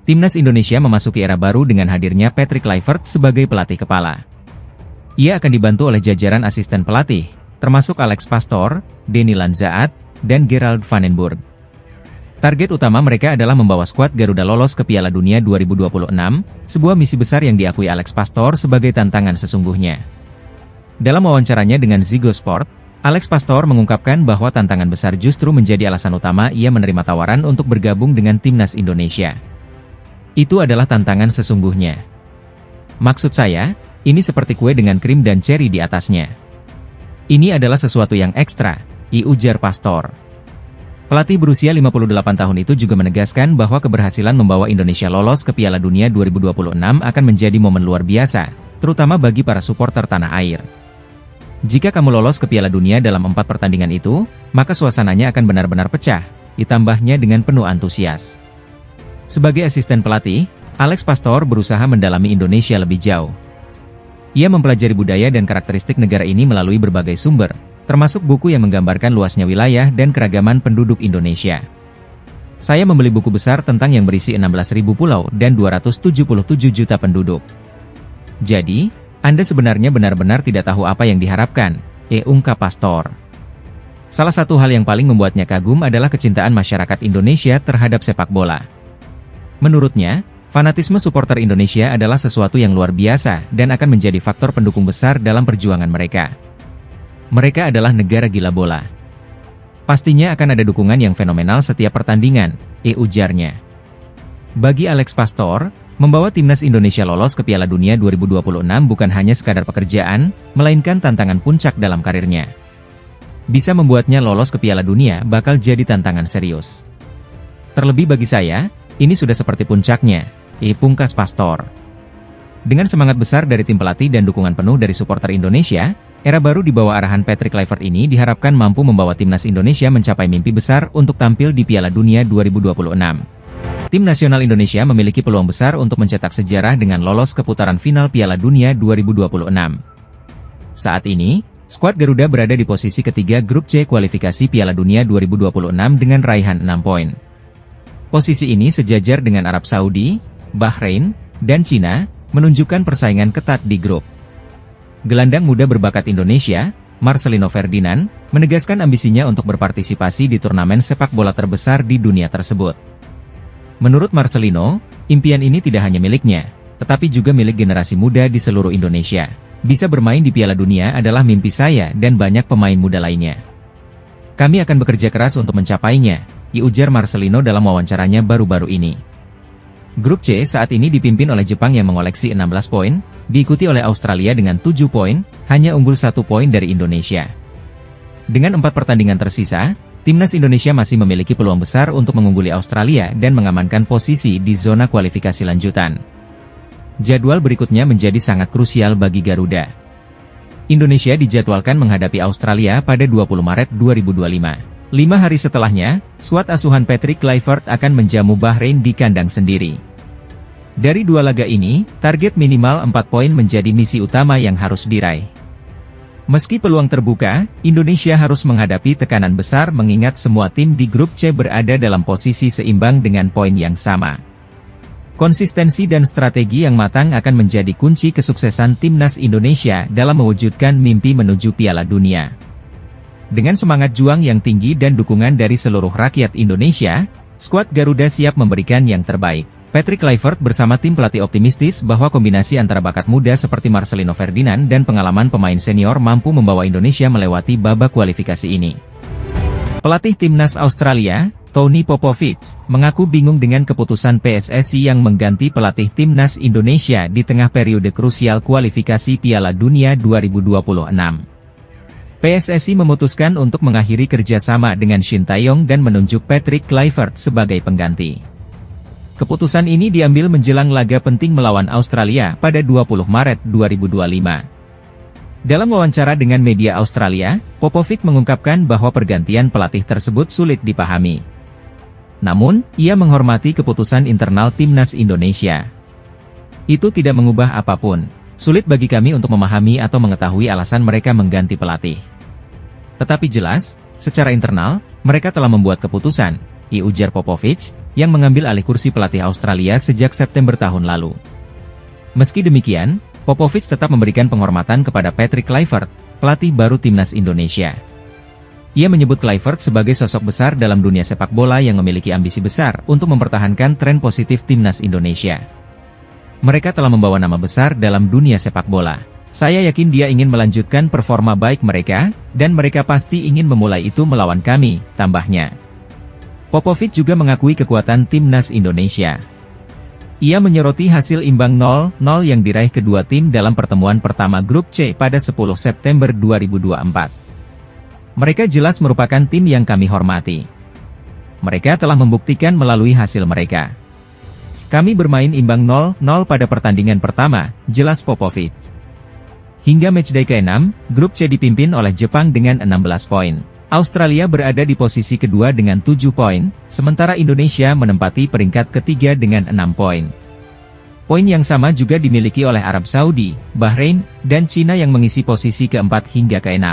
Timnas Indonesia memasuki era baru dengan hadirnya Patrick Kluivert sebagai pelatih kepala. Ia akan dibantu oleh jajaran asisten pelatih, termasuk Alex Pastoor, Denny Lanzaat, dan Gerald van den Burg. Target utama mereka adalah membawa skuad Garuda lolos ke Piala Dunia 2026, sebuah misi besar yang diakui Alex Pastoor sebagai tantangan sesungguhnya. Dalam wawancaranya dengan Ziggo Sport, Alex Pastoor mengungkapkan bahwa tantangan besar justru menjadi alasan utama ia menerima tawaran untuk bergabung dengan Timnas Indonesia. Itu adalah tantangan sesungguhnya. Maksud saya, ini seperti kue dengan krim dan cherry di atasnya. Ini adalah sesuatu yang ekstra, ujar Pastoor. Pelatih berusia 58 tahun itu juga menegaskan bahwa keberhasilan membawa Indonesia lolos ke Piala Dunia 2026 akan menjadi momen luar biasa, terutama bagi para supporter tanah air. Jika kamu lolos ke Piala Dunia dalam 4 pertandingan itu, maka suasananya akan benar-benar pecah, ditambahnya dengan penuh antusias. Sebagai asisten pelatih, Alex Pastoor berusaha mendalami Indonesia lebih jauh. Ia mempelajari budaya dan karakteristik negara ini melalui berbagai sumber, termasuk buku yang menggambarkan luasnya wilayah dan keragaman penduduk Indonesia. Saya membeli buku besar tentang yang berisi 16.000 pulau dan 277 juta penduduk. Jadi, Anda sebenarnya benar-benar tidak tahu apa yang diharapkan, ungkap Pastoor. Salah satu hal yang paling membuatnya kagum adalah kecintaan masyarakat Indonesia terhadap sepak bola. Menurutnya, fanatisme supporter Indonesia adalah sesuatu yang luar biasa dan akan menjadi faktor pendukung besar dalam perjuangan mereka. Mereka adalah negara gila bola. Pastinya akan ada dukungan yang fenomenal setiap pertandingan, ujarnya. Bagi Alex Pastoor, membawa Timnas Indonesia lolos ke Piala Dunia 2026 bukan hanya sekadar pekerjaan, melainkan tantangan puncak dalam karirnya. Bisa membuatnya lolos ke Piala Dunia bakal jadi tantangan serius. Terlebih bagi saya, ini sudah seperti puncaknya, pungkas Pastoor. Dengan semangat besar dari tim pelatih dan dukungan penuh dari supporter Indonesia, era baru di bawah arahan Patrick Kluivert ini diharapkan mampu membawa Timnas Indonesia mencapai mimpi besar untuk tampil di Piala Dunia 2026. Tim nasional Indonesia memiliki peluang besar untuk mencetak sejarah dengan lolos ke putaran final Piala Dunia 2026. Saat ini, skuad Garuda berada di posisi ketiga grup C kualifikasi Piala Dunia 2026 dengan raihan 6 poin. Posisi ini sejajar dengan Arab Saudi, Bahrain, dan Cina, menunjukkan persaingan ketat di grup. Gelandang muda berbakat Indonesia, Marcelino Ferdinand, menegaskan ambisinya untuk berpartisipasi di turnamen sepak bola terbesar di dunia tersebut. Menurut Marcelino, impian ini tidak hanya miliknya, tetapi juga milik generasi muda di seluruh Indonesia. Bisa bermain di Piala Dunia adalah mimpi saya dan banyak pemain muda lainnya. Kami akan bekerja keras untuk mencapainya, ujar Marcelino dalam wawancaranya baru-baru ini. Grup C saat ini dipimpin oleh Jepang yang mengoleksi 16 poin, diikuti oleh Australia dengan 7 poin, hanya unggul 1 poin dari Indonesia. Dengan 4 pertandingan tersisa, Timnas Indonesia masih memiliki peluang besar untuk mengungguli Australia dan mengamankan posisi di zona kualifikasi lanjutan. Jadwal berikutnya menjadi sangat krusial bagi Garuda. Indonesia dijadwalkan menghadapi Australia pada 20 Maret 2025. 5 hari setelahnya, skuad asuhan Patrick Kluivert akan menjamu Bahrain di kandang sendiri. Dari 2 laga ini, target minimal 4 poin menjadi misi utama yang harus diraih. Meski peluang terbuka, Indonesia harus menghadapi tekanan besar mengingat semua tim di grup C berada dalam posisi seimbang dengan poin yang sama. Konsistensi dan strategi yang matang akan menjadi kunci kesuksesan Timnas Indonesia dalam mewujudkan mimpi menuju Piala Dunia. Dengan semangat juang yang tinggi dan dukungan dari seluruh rakyat Indonesia, skuad Garuda siap memberikan yang terbaik. Patrick Kluivert bersama tim pelatih optimistis bahwa kombinasi antara bakat muda seperti Marcelino Ferdinand dan pengalaman pemain senior mampu membawa Indonesia melewati babak kualifikasi ini. Pelatih Timnas Australia, Tony Popovic, mengaku bingung dengan keputusan PSSI yang mengganti pelatih Timnas Indonesia di tengah periode krusial kualifikasi Piala Dunia 2026. PSSI memutuskan untuk mengakhiri kerjasama dengan Shin Tae-yong dan menunjuk Patrick Kluivert sebagai pengganti. Keputusan ini diambil menjelang laga penting melawan Australia pada 20 Maret 2025. Dalam wawancara dengan media Australia, Popovic mengungkapkan bahwa pergantian pelatih tersebut sulit dipahami. Namun, ia menghormati keputusan internal Timnas Indonesia. Itu tidak mengubah apapun. Sulit bagi kami untuk memahami atau mengetahui alasan mereka mengganti pelatih. Tetapi jelas, secara internal, mereka telah membuat keputusan, ujar Popovich, yang mengambil alih kursi pelatih Australia sejak September tahun lalu. Meski demikian, Popovich tetap memberikan penghormatan kepada Patrick Kluivert, pelatih baru timnas Indonesia. Ia menyebut Kluivert sebagai sosok besar dalam dunia sepak bola yang memiliki ambisi besar untuk mempertahankan tren positif timnas Indonesia. Mereka telah membawa nama besar dalam dunia sepak bola. Saya yakin dia ingin melanjutkan performa baik mereka, dan mereka pasti ingin memulai itu melawan kami, tambahnya. Popovich juga mengakui kekuatan timnas Indonesia. Ia menyoroti hasil imbang 0-0 yang diraih kedua tim dalam pertemuan pertama Grup C pada 10 September 2024. Mereka jelas merupakan tim yang kami hormati. Mereka telah membuktikan melalui hasil mereka. Kami bermain imbang 0-0 pada pertandingan pertama, jelas Popovich. Hingga matchday ke-6, Grup C dipimpin oleh Jepang dengan 16 poin. Australia berada di posisi kedua dengan 7 poin, sementara Indonesia menempati peringkat ketiga dengan 6 poin. Poin yang sama juga dimiliki oleh Arab Saudi, Bahrain, dan Cina yang mengisi posisi keempat hingga ke-6.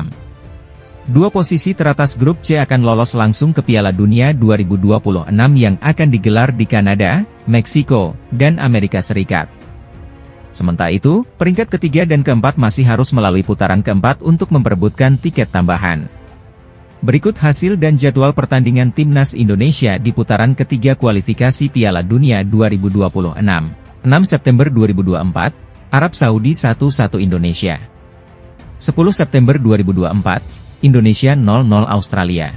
Dua posisi teratas Grup C akan lolos langsung ke Piala Dunia 2026 yang akan digelar di Kanada, Meksiko, dan Amerika Serikat. Sementara itu, peringkat ketiga dan keempat masih harus melalui putaran keempat untuk memperebutkan tiket tambahan. Berikut hasil dan jadwal pertandingan timnas Indonesia di putaran ketiga kualifikasi Piala Dunia 2026. 6 September 2024, Arab Saudi 1-1 Indonesia. 10 September 2024, Indonesia 0-0 Australia.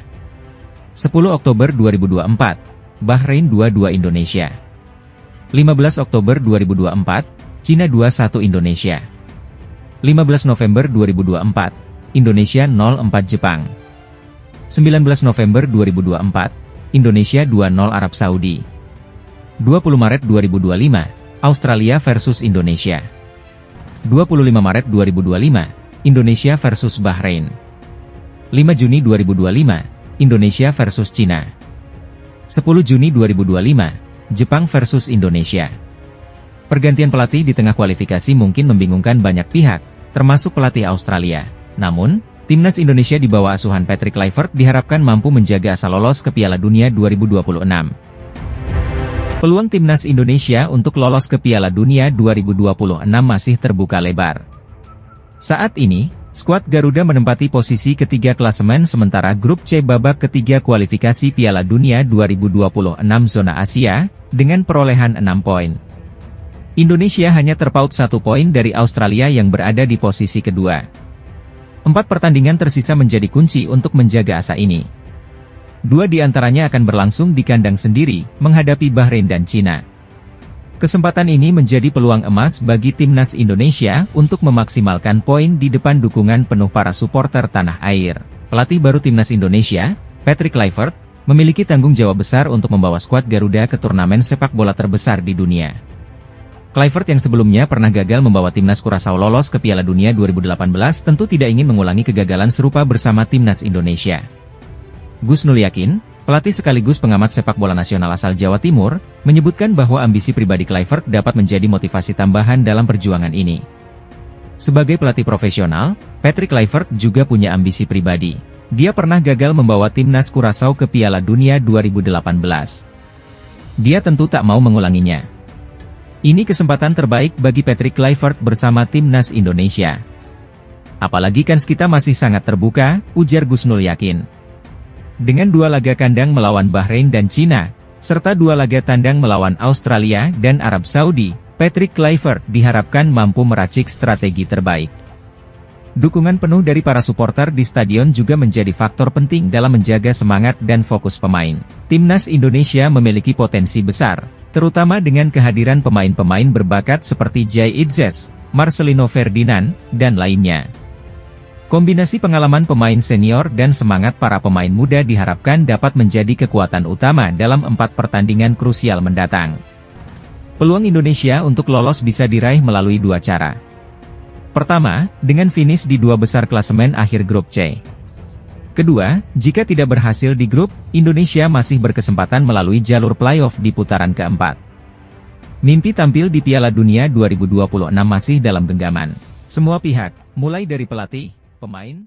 10 Oktober 2024, Bahrain 2-2 Indonesia. 15 Oktober 2024, Cina 2-1 Indonesia. 15 November 2024, Indonesia 0-4 Jepang. 19 November 2024, Indonesia 2-0 Arab Saudi. 20 Maret 2025, Australia versus Indonesia. 25 Maret 2025, Indonesia versus Bahrain. 5 Juni 2025, Indonesia versus Cina. 10 Juni 2025, Jepang versus Indonesia. Pergantian pelatih di tengah kualifikasi mungkin membingungkan banyak pihak, termasuk pelatih Australia. Namun, timnas Indonesia di bawah asuhan Patrick Kluivert diharapkan mampu menjaga asa lolos ke Piala Dunia 2026. Peluang timnas Indonesia untuk lolos ke Piala Dunia 2026 masih terbuka lebar. Saat ini, skuad Garuda menempati posisi ketiga klasemen sementara Grup C babak ketiga kualifikasi Piala Dunia 2026 zona Asia, dengan perolehan 6 poin. Indonesia hanya terpaut 1 poin dari Australia yang berada di posisi kedua. 4 pertandingan tersisa menjadi kunci untuk menjaga asa ini. 2 di antaranya akan berlangsung di kandang sendiri, menghadapi Bahrain dan Cina. Kesempatan ini menjadi peluang emas bagi timnas Indonesia untuk memaksimalkan poin di depan dukungan penuh para supporter tanah air. Pelatih baru timnas Indonesia, Patrick Kluivert, memiliki tanggung jawab besar untuk membawa skuad Garuda ke turnamen sepak bola terbesar di dunia. Kluivert yang sebelumnya pernah gagal membawa timnas Curaçao lolos ke Piala Dunia 2018 tentu tidak ingin mengulangi kegagalan serupa bersama timnas Indonesia. Gus Nur yakin, pelatih sekaligus pengamat sepak bola nasional asal Jawa Timur, menyebutkan bahwa ambisi pribadi Kluivert dapat menjadi motivasi tambahan dalam perjuangan ini. Sebagai pelatih profesional, Patrick Kluivert juga punya ambisi pribadi. Dia pernah gagal membawa timnas Curaçao ke Piala Dunia 2018. Dia tentu tak mau mengulanginya. Ini kesempatan terbaik bagi Patrick Kluivert bersama timnas Indonesia. Apalagi kans kita masih sangat terbuka, ujar Gus Nur yakin. Dengan 2 laga kandang melawan Bahrain dan Cina, serta 2 laga tandang melawan Australia dan Arab Saudi, Patrick Kluivert diharapkan mampu meracik strategi terbaik. Dukungan penuh dari para supporter di stadion juga menjadi faktor penting dalam menjaga semangat dan fokus pemain. Timnas Indonesia memiliki potensi besar, terutama dengan kehadiran pemain-pemain berbakat seperti Jai Idzes, Marcelino Ferdinand, dan lainnya. Kombinasi pengalaman pemain senior dan semangat para pemain muda diharapkan dapat menjadi kekuatan utama dalam 4 pertandingan krusial mendatang. Peluang Indonesia untuk lolos bisa diraih melalui 2 cara. Pertama, dengan finish di 2 besar klasemen akhir Grup C. Kedua, jika tidak berhasil di grup, Indonesia masih berkesempatan melalui jalur playoff di putaran keempat. Mimpi tampil di Piala Dunia 2026 masih dalam genggaman. Semua pihak, mulai dari pelatih, pemain,